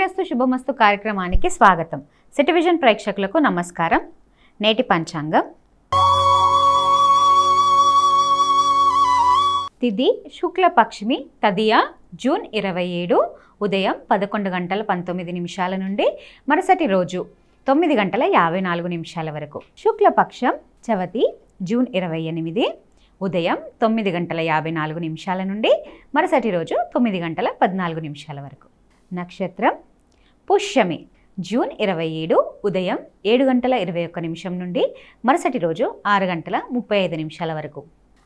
శ్రీరస్తు శుభమస్తు కార్యక్రమానికి స్వాగతం. సిటివిజన్ ప్రేక్షకులకు నమస్కారం. నేటి పంచాంగం. తిథి శుక్లపక్షమి తదియ జూన్ 27 ఉదయం 11:19 నుండి మరుసటి రోజు 9:54 వరకు. శుక్లపక్షం చవతి జూన్ 28 ఉదయం 9:54 నుండి మరుసటి రోజు 9:14 వరకు. నక్షత్రం పుష్యమి జూన్ 27 ఉదయం 7:21 నుండి మరుసటి రోజు 6:35 వరకు.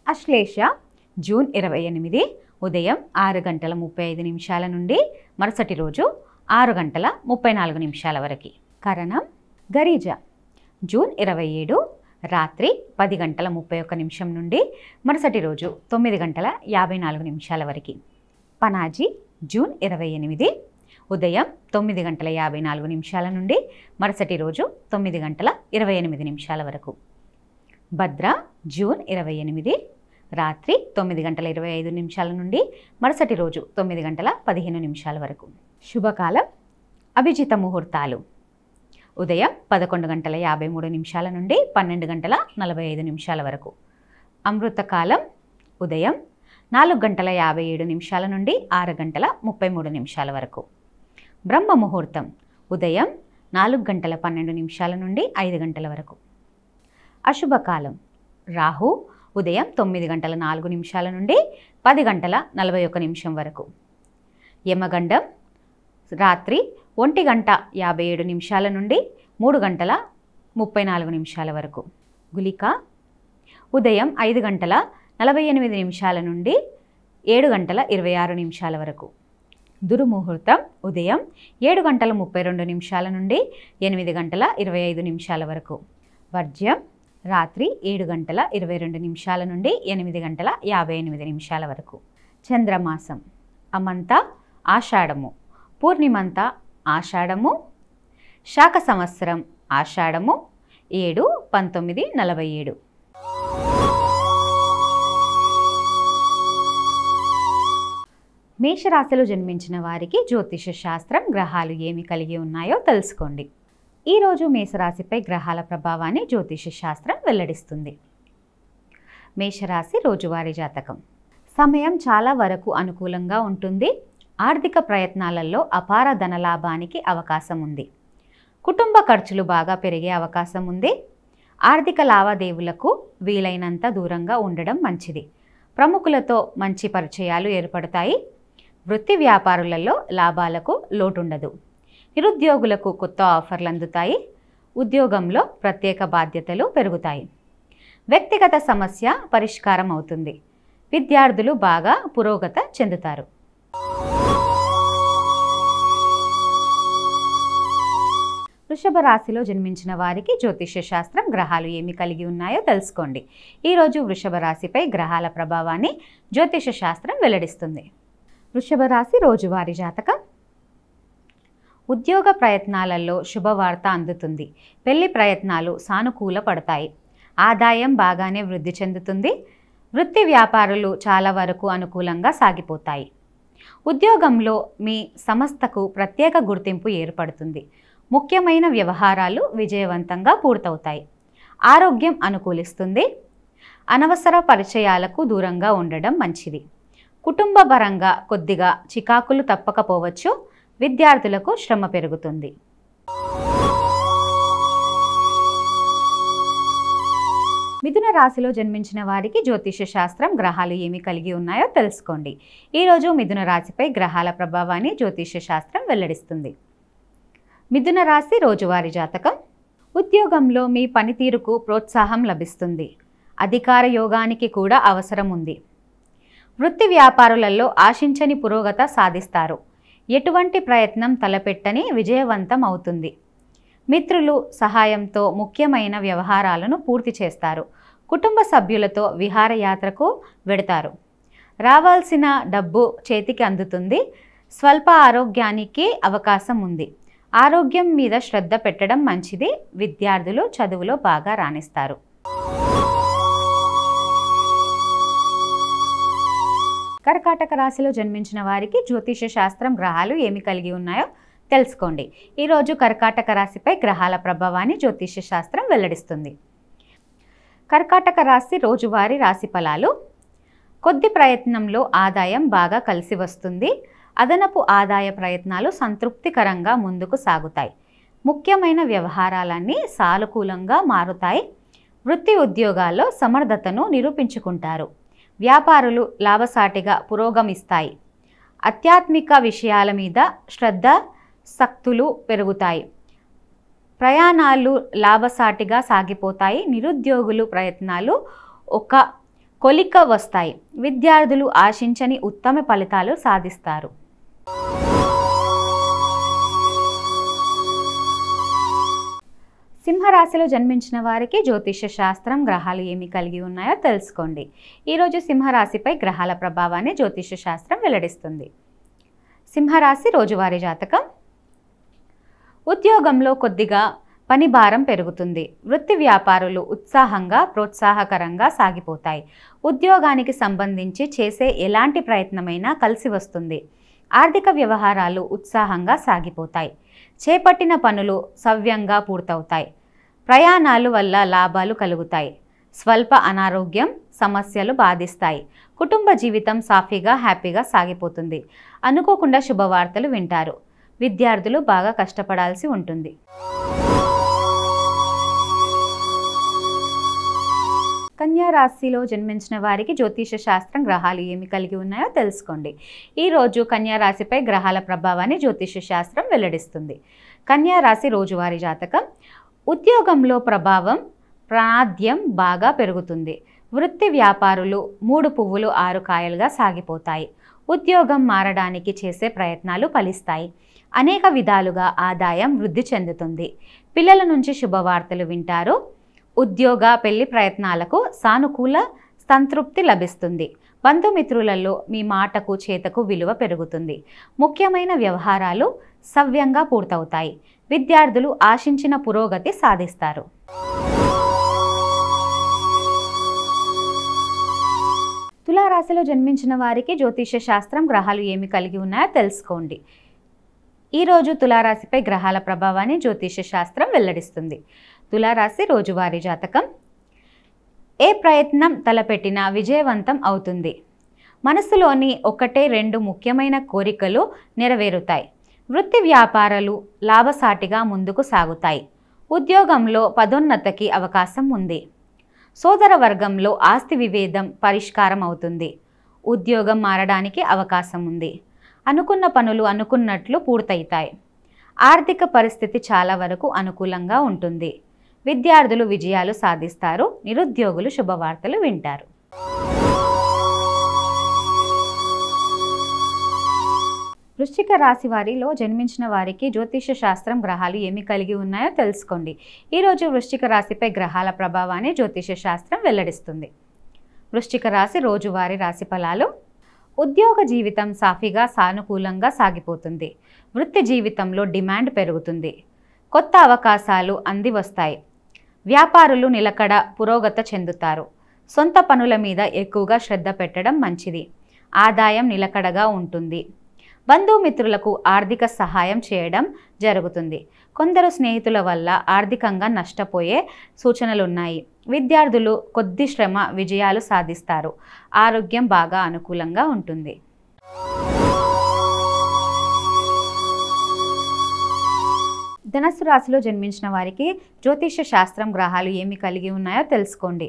అశ్లేష జూన్ 28 ఉదయం 6:35 నుండి మరుసటి రోజు 6:34 వరకు. కరణం గరిజ జూన్ 27 రాత్రి 10:31 నుండి మరుసటి రోజు 9:54 వరకు. పనాజీ జూన్ 28 ఉదయం 9:54 నుండి మరుసటి రోజు 9:28 వరకు. భద్ర జూన్ 28 రాత్రి 9:25 నుండి మరుసటి రోజు 9:15 వరకు. శుభకాలం అభిజిత ముహూర్తాలు ఉదయం 11:53 నుండి 12:45 వరకు. అమృతకాలం ఉదయం 4:57 నుండి 6:33 వరకు. బ్రహ్మ ముహూర్తం ఉదయం 4:12 నుండి 5 గంటల వరకు. అశుభకాలం రాహు ఉదయం 9:04 నుండి 10:41 వరకు. యమగండం రాత్రి 1:57 నుండి 3:34 వరకు. గులిక ఉదయం 5:48 నుండి 7:26 వరకు. దుర్ముహూర్తం ఉదయం 7:32 నుండి 8:25 వరకు. వర్జ్యం రాత్రి 7:22 నుండి 8:58 వరకు. చంద్రమాసం అమంత ఆషాఢము, పూర్ణిమంత ఆషాఢము, శాక సంవత్సరం ఆషాఢము 7/1947. మేషరాశిలో జన్మించిన వారికి జ్యోతిష శాస్త్రం గ్రహాలు ఏమి కలిగి ఉన్నాయో తెలుసుకోండి. ఈరోజు మేషరాశిపై గ్రహాల ప్రభావాన్ని జ్యోతిష శాస్త్రం వెల్లడిస్తుంది. మేషరాశి రోజువారీ జాతకం. సమయం చాలా వరకు అనుకూలంగా ఉంటుంది. ఆర్థిక ప్రయత్నాలలో అపార ధనలాభానికి అవకాశం ఉంది. కుటుంబ ఖర్చులు బాగా పెరిగే అవకాశం ఉంది. ఆర్థిక లావాదేవీలకు వీలైనంత దూరంగా ఉండడం మంచిది. ప్రముఖులతో మంచి పరిచయాలు ఏర్పడతాయి. వృత్తి వ్యాపారులలో లాభాలకు లోటుండదు. నిరుద్యోగులకు కొత్త ఆఫర్లు అందుతాయి. ఉద్యోగంలో ప్రత్యేక బాధ్యతలు పెరుగుతాయి. వ్యక్తిగత సమస్య పరిష్కారం అవుతుంది. విద్యార్థులు బాగా పురోగతి చెందుతారు. వృషభ రాశిలో జన్మించిన వారికి జ్యోతిష శాస్త్రం గ్రహాలు ఏమి కలిగి ఉన్నాయో తెలుసుకోండి. ఈరోజు వృషభ రాశిపై గ్రహాల ప్రభావాన్ని జ్యోతిష శాస్త్రం వెల్లడిస్తుంది. వృషభ రాశి రోజువారీ జాతకం. ఉద్యోగ ప్రయత్నాలలో శుభవార్త అందుతుంది. పెళ్లి ప్రయత్నాలు సానుకూల పడతాయి. ఆదాయం బాగానే వృద్ధి చెందుతుంది. వృత్తి వ్యాపారులు చాలా వరకు అనుకూలంగా సాగిపోతాయి. ఉద్యోగంలో మీ సంస్థకు ప్రత్యేక గుర్తింపు ఏర్పడుతుంది. ముఖ్యమైన వ్యవహారాలు విజయవంతంగా పూర్తవుతాయి. ఆరోగ్యం అనుకూలిస్తుంది. అనవసర పరిచయాలకు దూరంగా ఉండడం మంచిది. కుటుంబ పరంగా కొద్దిగా చికాకులు తప్పకపోవచ్చు. విద్యార్థులకు శ్రమ పెరుగుతుంది. మిథున రాశిలో జన్మించిన వారికి జ్యోతిష శాస్త్రం గ్రహాలు ఏమి కలిగి ఉన్నాయో తెలుసుకోండి. ఈరోజు మిథున రాశిపై గ్రహాల ప్రభావాన్ని జ్యోతిష శాస్త్రం వెల్లడిస్తుంది. మిథున రాశి రోజువారీ జాతకం. ఉద్యోగంలో మీ పనితీరుకు ప్రోత్సాహం లభిస్తుంది. అధికార యోగానికి కూడా అవసరం ఉంది. వృత్తి వ్యాపారులలో ఆశించని పురోగతి సాధిస్తారు. ఎటువంటి ప్రయత్నం తలపెట్టని విజయవంతం అవుతుంది. మిత్రులు సహాయంతో ముఖ్యమైన వ్యవహారాలను పూర్తి చేస్తారు. కుటుంబ సభ్యులతో విహారయాత్రకు వెడతారు. రావాల్సిన డబ్బు చేతికి అందుతుంది. స్వల్ప ఆరోగ్యానికి అవకాశం ఉంది. ఆరోగ్యం మీద శ్రద్ధ పెట్టడం మంచిది. విద్యార్థులు చదువులో బాగా రాణిస్తారు. కర్కాటక రాశిలో జన్మించిన వారికి జ్యోతిష శాస్త్రం గ్రహాలు ఏమి కలిగి ఉన్నాయో తెలుసుకోండి. ఈరోజు కర్కాటక రాశిపై గ్రహాల ప్రభావాన్ని జ్యోతిష్య శాస్త్రం వెల్లడిస్తుంది. కర్కాటక రాశి రోజువారీ రాశి ఫలాలు. కొద్ది ప్రయత్నంలో ఆదాయం బాగా కలిసి వస్తుంది. అదనపు ఆదాయ ప్రయత్నాలు సంతృప్తికరంగా ముందుకు సాగుతాయి. ముఖ్యమైన వ్యవహారాలన్నీ సానుకూలంగా మారుతాయి. వృత్తి ఉద్యోగాల్లో సమర్థతను నిరూపించుకుంటారు. వ్యాపారులు లాభసాటిగా పురోగమిస్తాయి. ఆధ్యాత్మిక విషయాల మీద శ్రద్ధ శక్తులు పెరుగుతాయి. ప్రయాణాలు లాభసాటిగా సాగిపోతాయి. నిరుద్యోగులు ప్రయత్నాలు ఒక కొలిక వస్తాయి. విద్యార్థులు ఆశించని ఉత్తమ ఫలితాలు సాధిస్తారు. సింహరాశిలో జన్మించిన వారికి జ్యోతిష్య శాస్త్రం గ్రహాలు ఏమి కలిగి ఉన్నాయో తెలుసుకోండి. ఈరోజు సింహరాశిపై గ్రహాల ప్రభావాన్ని జ్యోతిష్య శాస్త్రం వెల్లడిస్తుంది. సింహరాశి రోజువారీ జాతకం. ఉద్యోగంలో కొద్దిగా పని భారం పెరుగుతుంది. వృత్తి వ్యాపారులు ఉత్సాహంగా ప్రోత్సాహకరంగా సాగిపోతాయి. ఉద్యోగానికి సంబంధించి చేసే ఎలాంటి ప్రయత్నమైనా కలిసి వస్తుంది. ఆర్థిక వ్యవహారాలు ఉత్సాహంగా సాగిపోతాయి. చేపట్టిన పనులు సవ్యంగా పూర్తవుతాయి. ప్రయాణాల వల్ల లాభాలు కలుగుతాయి. స్వల్ప అనారోగ్యం సమస్యలు బాధిస్తాయి. కుటుంబ జీవితం సాఫీగా హ్యాపీగా సాగిపోతుంది. అనుకోకుండా శుభవార్తలు వింటారు. విద్యార్థులు బాగా కష్టపడాల్సి ఉంటుంది. కన్యా రాశిలో జన్మించిన వారికి జ్యోతిష శాస్త్రం గ్రహాలు ఏమి కలిగి ఉన్నాయో తెలుసుకోండి. ఈరోజు కన్యా రాశిపై గ్రహాల ప్రభావాన్ని జ్యోతిష శాస్త్రం వెల్లడిస్తుంది. కన్యా రాశి రోజువారీ జాతకం. ఉద్యోగంలో ప్రభావం ప్రాధాన్యం బాగా పెరుగుతుంది. వృత్తి వ్యాపారులు 3 పువ్వులు 6 కాయలుగా సాగిపోతాయి. ఉద్యోగం మారడానికి చేసే ప్రయత్నాలు ఫలిస్తాయి. అనేక విధాలుగా ఆదాయం వృద్ధి చెందుతుంది. పిల్లల నుంచి శుభవార్తలు వింటారు. ఉద్యోగ పెళ్లి ప్రయత్నాలకు సానుకూల సంతృప్తి లభిస్తుంది. బంధుమిత్రులలో మీ మాటకు చేతకు విలువ పెరుగుతుంది. ముఖ్యమైన వ్యవహారాలు సవ్యంగా పూర్తవుతాయి. విద్యార్థులు ఆశించిన పురోగతి సాధిస్తారు. తులారాశిలో జన్మించిన వారికి జ్యోతిష శాస్త్రం గ్రహాలు ఏమి కలిగి ఉన్నాయో తెలుసుకోండి. ఈరోజు తులారాశిపై గ్రహాల ప్రభావాన్ని జ్యోతిష శాస్త్రం వెల్లడిస్తుంది. తులారాశి రోజువారీ జాతకం. ఏ ప్రయత్నం తలపెట్టినా విజయవంతం అవుతుంది. మనసులోని 1-2 ముఖ్యమైన కోరికలు నెరవేరుతాయి. వృత్తి వ్యాపారాలు లాభసాటిగా ముందుకు సాగుతాయి. ఉద్యోగంలో పదోన్నతికి అవకాశం ఉంది. సోదర వర్గంలో ఆస్తి విభేదం పరిష్కారం అవుతుంది. ఉద్యోగం మారడానికి అవకాశం ఉంది. అనుకున్న పనులు అనుకున్నట్లు పూర్తవుతాయి. ఆర్థిక పరిస్థితి చాలా వరకు అనుకూలంగా ఉంటుంది. విద్యార్థులు విజయాలు సాధిస్తారు. నిరుద్యోగులు శుభవార్తలు వింటారు. వృశ్చిక రాశి వారిలో జన్మించిన వారికి జ్యోతిష శాస్త్రం గ్రహాలు ఏమి కలిగి ఉన్నాయో తెలుసుకోండి. ఈరోజు వృశ్చిక రాశిపై గ్రహాల ప్రభావాన్ని జ్యోతిష శాస్త్రం వెల్లడిస్తుంది. వృశ్చిక రాశి రోజువారీ రాశి ఫలాలు. ఉద్యోగ జీవితం సాఫీగా సానుకూలంగా సాగిపోతుంది. వృత్తి జీవితంలో డిమాండ్ పెరుగుతుంది. కొత్త అవకాశాలు అంది వస్తాయి. వ్యాపారులు నిలకడ పురోగతి చెందుతారు. సొంత పనుల మీద ఎక్కువగా శ్రద్ధ పెట్టడం మంచిది. ఆదాయం నిలకడగా ఉంటుంది. బంధుమిత్రులకు ఆర్థిక సహాయం చేయడం జరుగుతుంది. కొందరు స్నేహితుల వల్ల ఆర్థికంగా నష్టపోయే సూచనలున్నాయి. విద్యార్థులు కొద్ది శ్రమ విజయాలు సాధిస్తారు. ఆరోగ్యం బాగా అనుకూలంగా ఉంటుంది. ధనస్సు రాశిలో జన్మించిన వారికి జ్యోతిష శాస్త్రం గ్రహాలు ఏమి కలిగి ఉన్నాయో తెలుసుకోండి.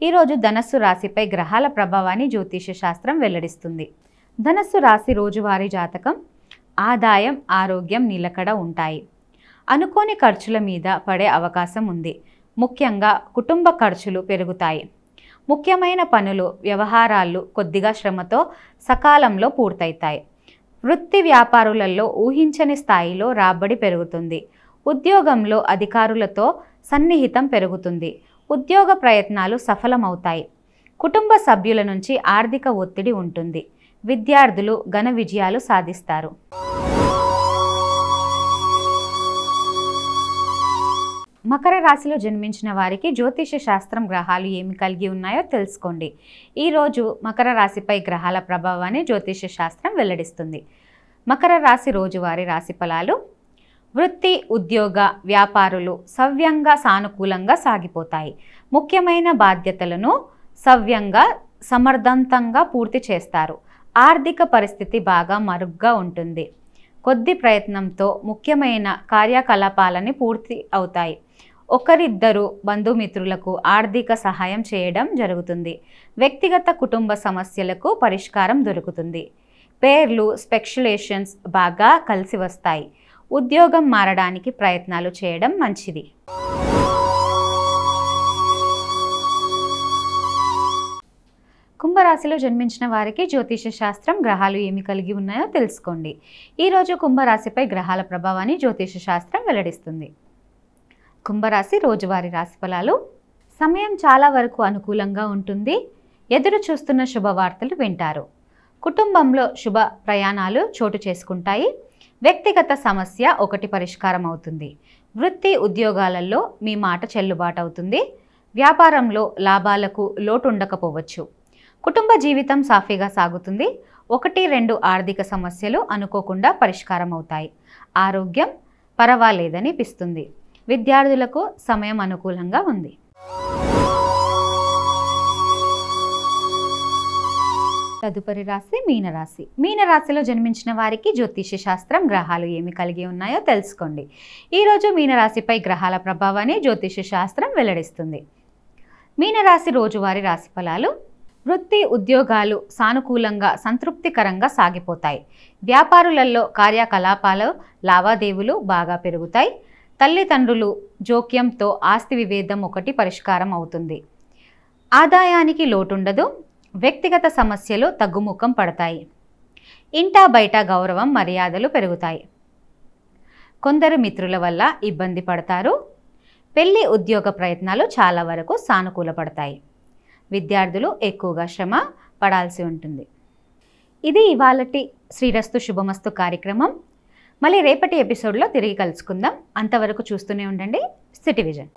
ఈరోజు ధనస్సు రాశిపై గ్రహాల ప్రభావాన్ని జ్యోతిష శాస్త్రం వెల్లడిస్తుంది. ధనస్సు రాశి రోజువారీ జాతకం. ఆదాయం ఆరోగ్యం నిలకడ ఉంటాయి. అనుకోని ఖర్చుల మీద పడే అవకాశం ఉంది. ముఖ్యంగా కుటుంబ ఖర్చులు పెరుగుతాయి. ముఖ్యమైన పనులు వ్యవహారాలు కొద్దిగా శ్రమతో సకాలంలో పూర్తవుతాయి. వృత్తి వ్యాపారులలో ఊహించని స్థాయిలో రాబడి పెరుగుతుంది. ఉద్యోగంలో అధికారులతో సన్నిహితం పెరుగుతుంది. ఉద్యోగ ప్రయత్నాలు సఫలమవుతాయి. కుటుంబ సభ్యుల నుంచి ఆర్థిక ఒత్తిడి ఉంటుంది. విద్యార్థులు ఘన విజయాలు సాధిస్తారు. మకర రాశిలో జన్మించిన వారికి జ్యోతిష శాస్త్రం గ్రహాలు ఏమి కలిగి ఉన్నాయో తెలుసుకోండి. ఈరోజు మకర రాశిపై గ్రహాల ప్రభావాన్ని జ్యోతిష శాస్త్రం వెల్లడిస్తుంది. మకర రాశి రోజువారీ రాశి ఫలాలు. వృత్తి, ఉద్యోగ, వ్యాపారులు సవ్యంగా సానుకూలంగా సాగిపోతాయి. ముఖ్యమైన బాధ్యతలను సవ్యంగా సమర్థవంతంగా పూర్తి చేస్తారు. ఆర్థిక పరిస్థితి బాగా మరుగ్గా ఉంటుంది. కొద్ది ప్రయత్నంతో ముఖ్యమైన కార్యకలాపాలని పూర్తి అవుతాయి. ఒకరిద్దరు బంధుమిత్రులకు ఆర్థిక సహాయం చేయడం జరుగుతుంది. వ్యక్తిగత కుటుంబ సమస్యలకు పరిష్కారం దొరుకుతుంది. పేర్లు, స్పెక్యులేషన్స్ బాగా కలిసి వస్తాయి. ఉద్యోగం మారడానికి ప్రయత్నాలు చేయడం మంచిది. కుంభరాశిలో జన్మించిన వారికి జ్యోతిష శాస్త్రం గ్రహాలు ఏమి కలిగి ఉన్నాయో తెలుసుకోండి. ఈరోజు కుంభరాశిపై గ్రహాల ప్రభావాన్ని జ్యోతిష శాస్త్రం వెల్లడిస్తుంది. కుంభరాశి రోజువారీ రాశిఫలాలు. సమయం చాలా వరకు అనుకూలంగా ఉంటుంది. ఎదురు చూస్తున్న శుభవార్తలు వింటారు. కుటుంబంలో శుభ ప్రయాణాలు చోటు చేసుకుంటాయి. వ్యక్తిగత సమస్య ఒకటి పరిష్కారం అవుతుంది. వృత్తి, ఉద్యోగాలలో మీ మాట చెల్లుబాటు అవుతుంది. వ్యాపారంలో లాభాలకు లోటు ఉండకపోవచ్చు. కుటుంబ జీవితం సాఫీగా సాగుతుంది. 1-2 ఆర్థిక సమస్యలు అనుకోకుండా పరిష్కారం అవుతాయి. ఆరోగ్యం పర్వాలేదనిపిస్తుంది. విద్యార్థులకు సమయం అనుకూలంగా ఉంది. తదుపరి రాశి మీనరాశి. మీనరాశిలో జన్మించిన వారికి జ్యోతిష శాస్త్రం గ్రహాలు ఏమి కలిగి ఉన్నాయో తెలుసుకోండి. ఈరోజు మీనరాశిపై గ్రహాల ప్రభావాన్ని జ్యోతిష శాస్త్రం వెల్లడిస్తుంది. మీనరాశి రోజువారీ రాశిఫలాలు. వృత్తి, ఉద్యోగాలు సానుకూలంగా సంతృప్తికరంగా సాగిపోతాయి. వ్యాపారులలో కార్యకలాపాలు, లావాదేవీలు బాగా పెరుగుతాయి. తల్లిదండ్రులు జోక్యంతో ఆస్తి విభేదం ఒకటి పరిష్కారం అవుతుంది. ఆదాయానికి లోటుండదు. వ్యక్తిగత సమస్యలు తగ్గుముఖం పడతాయి. ఇంటా బయట గౌరవం, మర్యాదలు పెరుగుతాయి. కొందరు మిత్రుల వల్ల ఇబ్బంది పడతారు. పెళ్లి, ఉద్యోగ ప్రయత్నాలు చాలా వరకు సానుకూలపడతాయి. విద్యార్థులు ఎక్కువగా శ్రమ పడాల్సి ఉంటుంది. ఇది ఇవాళటి శ్రీరస్తు శుభమస్తు కార్యక్రమం. మళ్ళీ రేపటి ఎపిసోడ్లో తిరిగి కలుసుకుందాం. అంతవరకు చూస్తూనే ఉండండి సిటీ విజన్.